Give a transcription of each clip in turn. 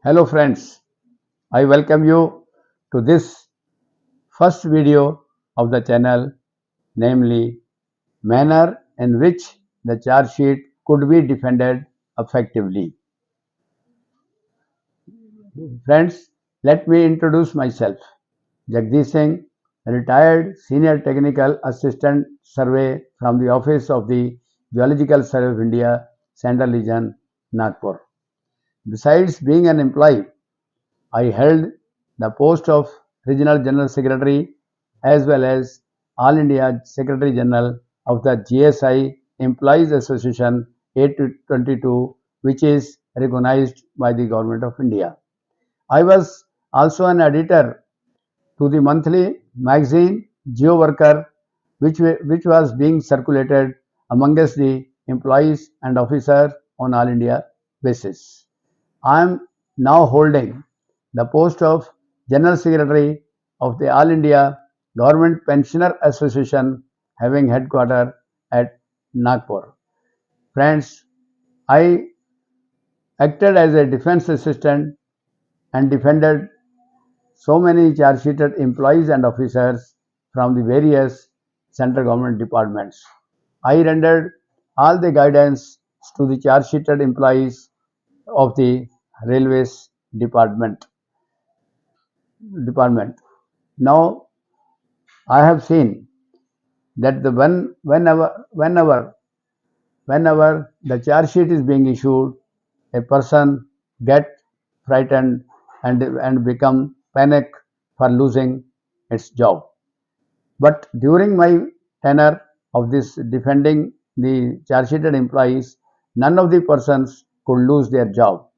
Hello friends, I welcome you to this first video of the channel, namely manner in which the charge sheet could be defended effectively. Friends, let me introduce myself. Jagdish Singh, retired Senior Technical Assistant Survey from the Office of the Geological Survey of India, Central Region, Nagpur. Besides being an employee, I held the post of Regional General Secretary as well as All India Secretary General of the GSI Employees Association 822, which is recognized by the Government of India. I was also an editor to the monthly magazine Geo Worker, which was being circulated amongst the employees and officers on All India basis. I am now holding the post of General Secretary of the All India Government Pensioner Association, having headquarters at Nagpur. Friends, I acted as a defense assistant and defended so many charge sheeted employees and officers from the various central government departments. I rendered all the guidance to the charge sheeted employees of the railways department. Now I have seen that whenever the charge sheet is being issued, a person get frightened and become panic for losing its job. But during my tenure of this defending the charge sheeted employees, none of the persons could lose their job.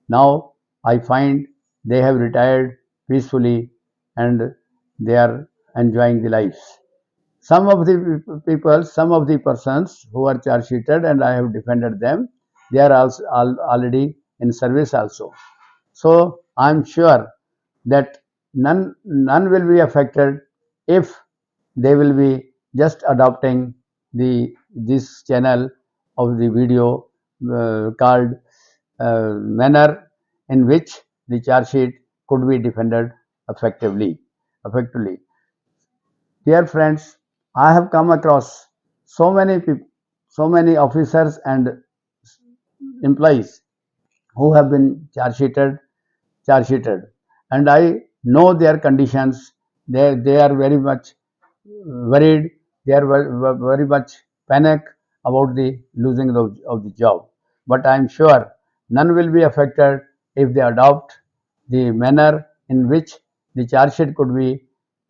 Now I find they have retired peacefully and they are enjoying the lives. Some of the people, some of the persons who are charge sheeted and I have defended them, they are also already in service also. So I am sure that none will be affected if they will be just adopting this channel of the video called manner in which the charge sheet could be defended effectively. Dear friends, I have come across so many people, so many officers and employees who have been charge sheeted, and I know their conditions. They are very much worried. They are very much panic about the losing of the job. But I am sure none will be affected if they adopt the manner in which the charge sheet could be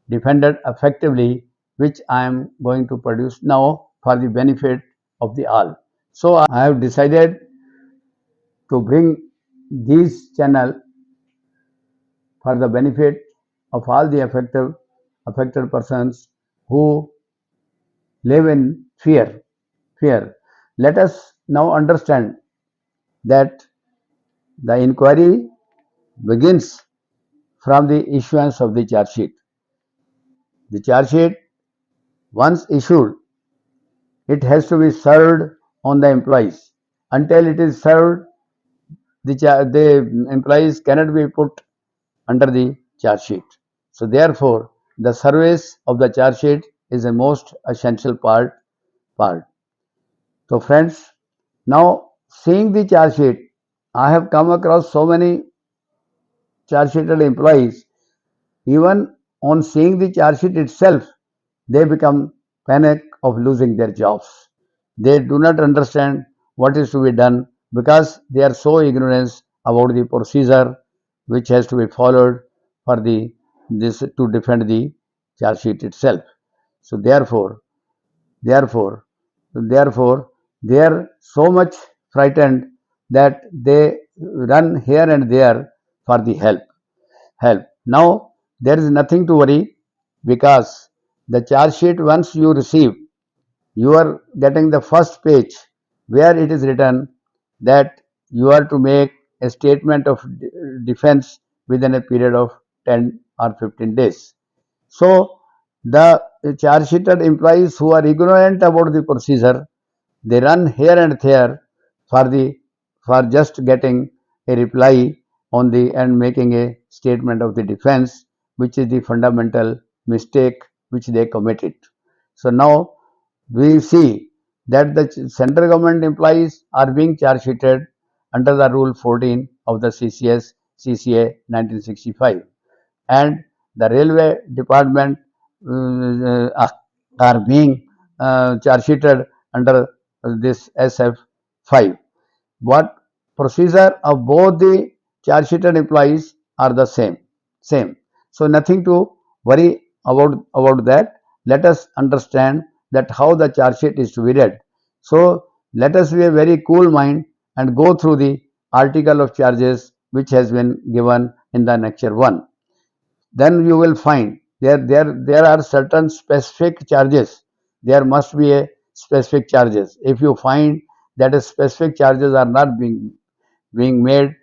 defended effectively, which I am going to produce now for the benefit of the all. So I have decided to bring this channel for the benefit of all the affected persons who live in fear. Let us now understand that the inquiry begins from the issuance of the charge sheet. The charge sheet, once issued, it has to be served on the employees. Until it is served, the employees cannot be put under the charge sheet. So therefore, the service of the charge sheet is a most essential part. So friends, now seeing the charge sheet, I have come across so many charge sheeted employees. Even on seeing the charge sheet itself, they become panic of losing their jobs. They do not understand what is to be done because they are so ignorant about the procedure which has to be followed for the this to defend the charge sheet itself. So therefore, therefore, they are so much frightened that they run here and there for the help. Now there is nothing to worry because the charge sheet once you receive, you are getting the first page where it is written that you are to make a statement of defense within a period of 10 or 15 days. So the charge sheeted employees who are ignorant about the procedure, they run here and there for the for just getting a reply on the and making a statement of the defense, which is the fundamental mistake which they committed. So now we see that the central government employees are being charge sheeted under the Rule 14 of the CCA 1965, and the railway department are being charge sheeted under this SF5. What procedure of both the charge sheeted employees are the same. So nothing to worry about that. Let us understand that how the charge sheet is to be read. So let us be a very cool mind and go through the article of charges which has been given in the annexure 1. Then you will find there are certain specific charges. There must be a specific charges. If you find that a specific charges are not being made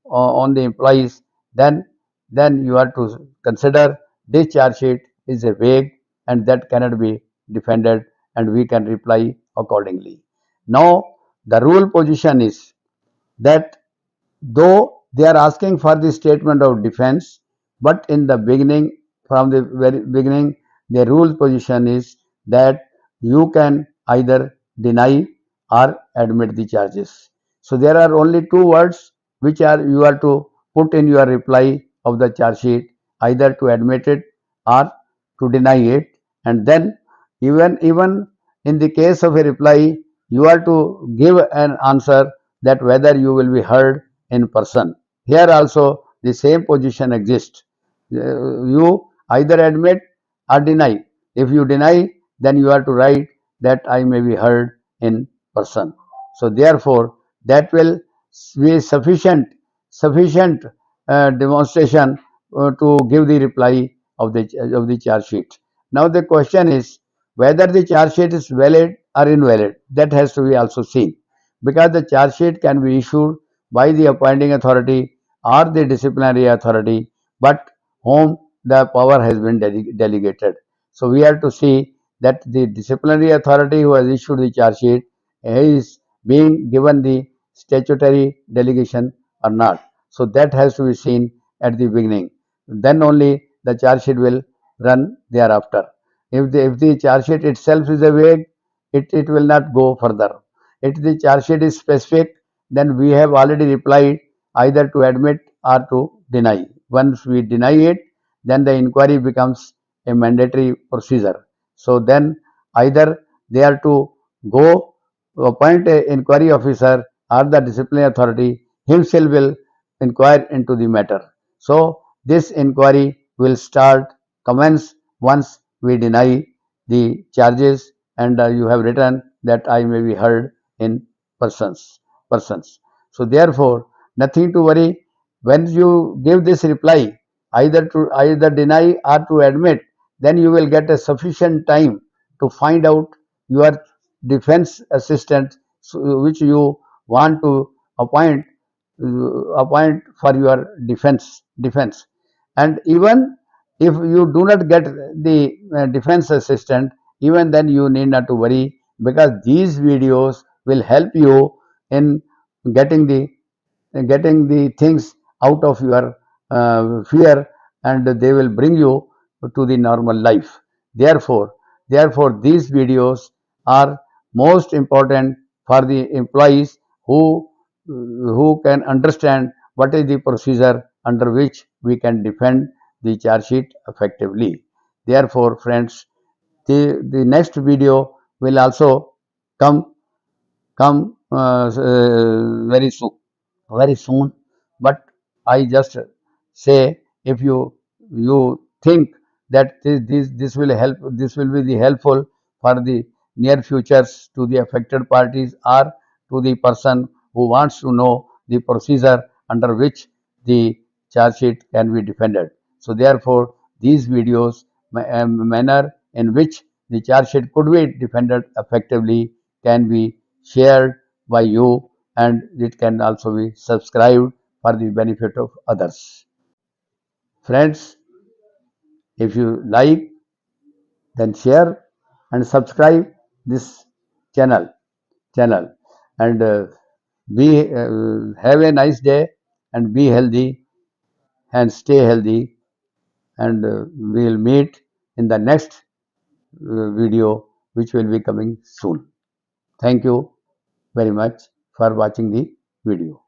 on the employees, then you are to consider this charge sheet is a vague and that cannot be defended, and we can reply accordingly. Now the rule position is that though they are asking for the statement of defense, but in the beginning, from the very beginning, the rule position is that you can either deny or admit the charges. So there are only two words which are you are to put in your reply of the charge sheet, either to admit it or to deny it. And then even in the case of a reply, you are to give an answer that whether you will be heard in person. Here also the same position exists. You either admit or deny. If you deny, then you are to write that I may be heard in person. So therefore, that will be sufficient demonstration to give the reply of the charge sheet. Now the question is whether the charge sheet is valid or invalid. That has to be also seen, because the charge sheet can be issued by the appointing authority or the disciplinary authority, but whom the power has been delegated. So we have to see that the disciplinary authority who has issued the charge sheet is being given the statutory delegation or not. So that has to be seen at the beginning. Then only the charge sheet will run thereafter. If the charge sheet itself is a vague, it will not go further. If the charge sheet is specific, then we have already replied either to admit or to deny. Once we deny it, then the inquiry becomes a mandatory procedure. So then either they are to go appoint a inquiry officer, or the disciplinary authority himself will inquire into the matter. So this inquiry will commence once we deny the charges, and you have written that I may be heard in persons. So therefore, nothing to worry. When you give this reply, either deny or to admit, then you will get a sufficient time to find out your defense assistant, which you want to appoint appoint for your defense. And even if you do not get the defense assistant, even then you need not to worry, because these videos will help you in getting the things out of your fear, and they will bring you to the normal life. Therefore these videos are most important for the employees who can understand what is the procedure under which we can defend the charge sheet effectively. Therefore, friends, the next video will also come very soon. But I just say, if you think that this will help, this will be the helpful for the near futures to the affected parties, or to the person who wants to know the procedure under which the charge sheet can be defended. So therefore these videos, manner in which the charge sheet could be defended effectively, can be shared by you, and it can also be subscribed for the benefit of others. Friends, if you like, then share and subscribe this channel channel and be have a nice day. and be healthy and stay healthy. And we'll meet in the next video, which will be coming soon. Thank you very much for watching the video.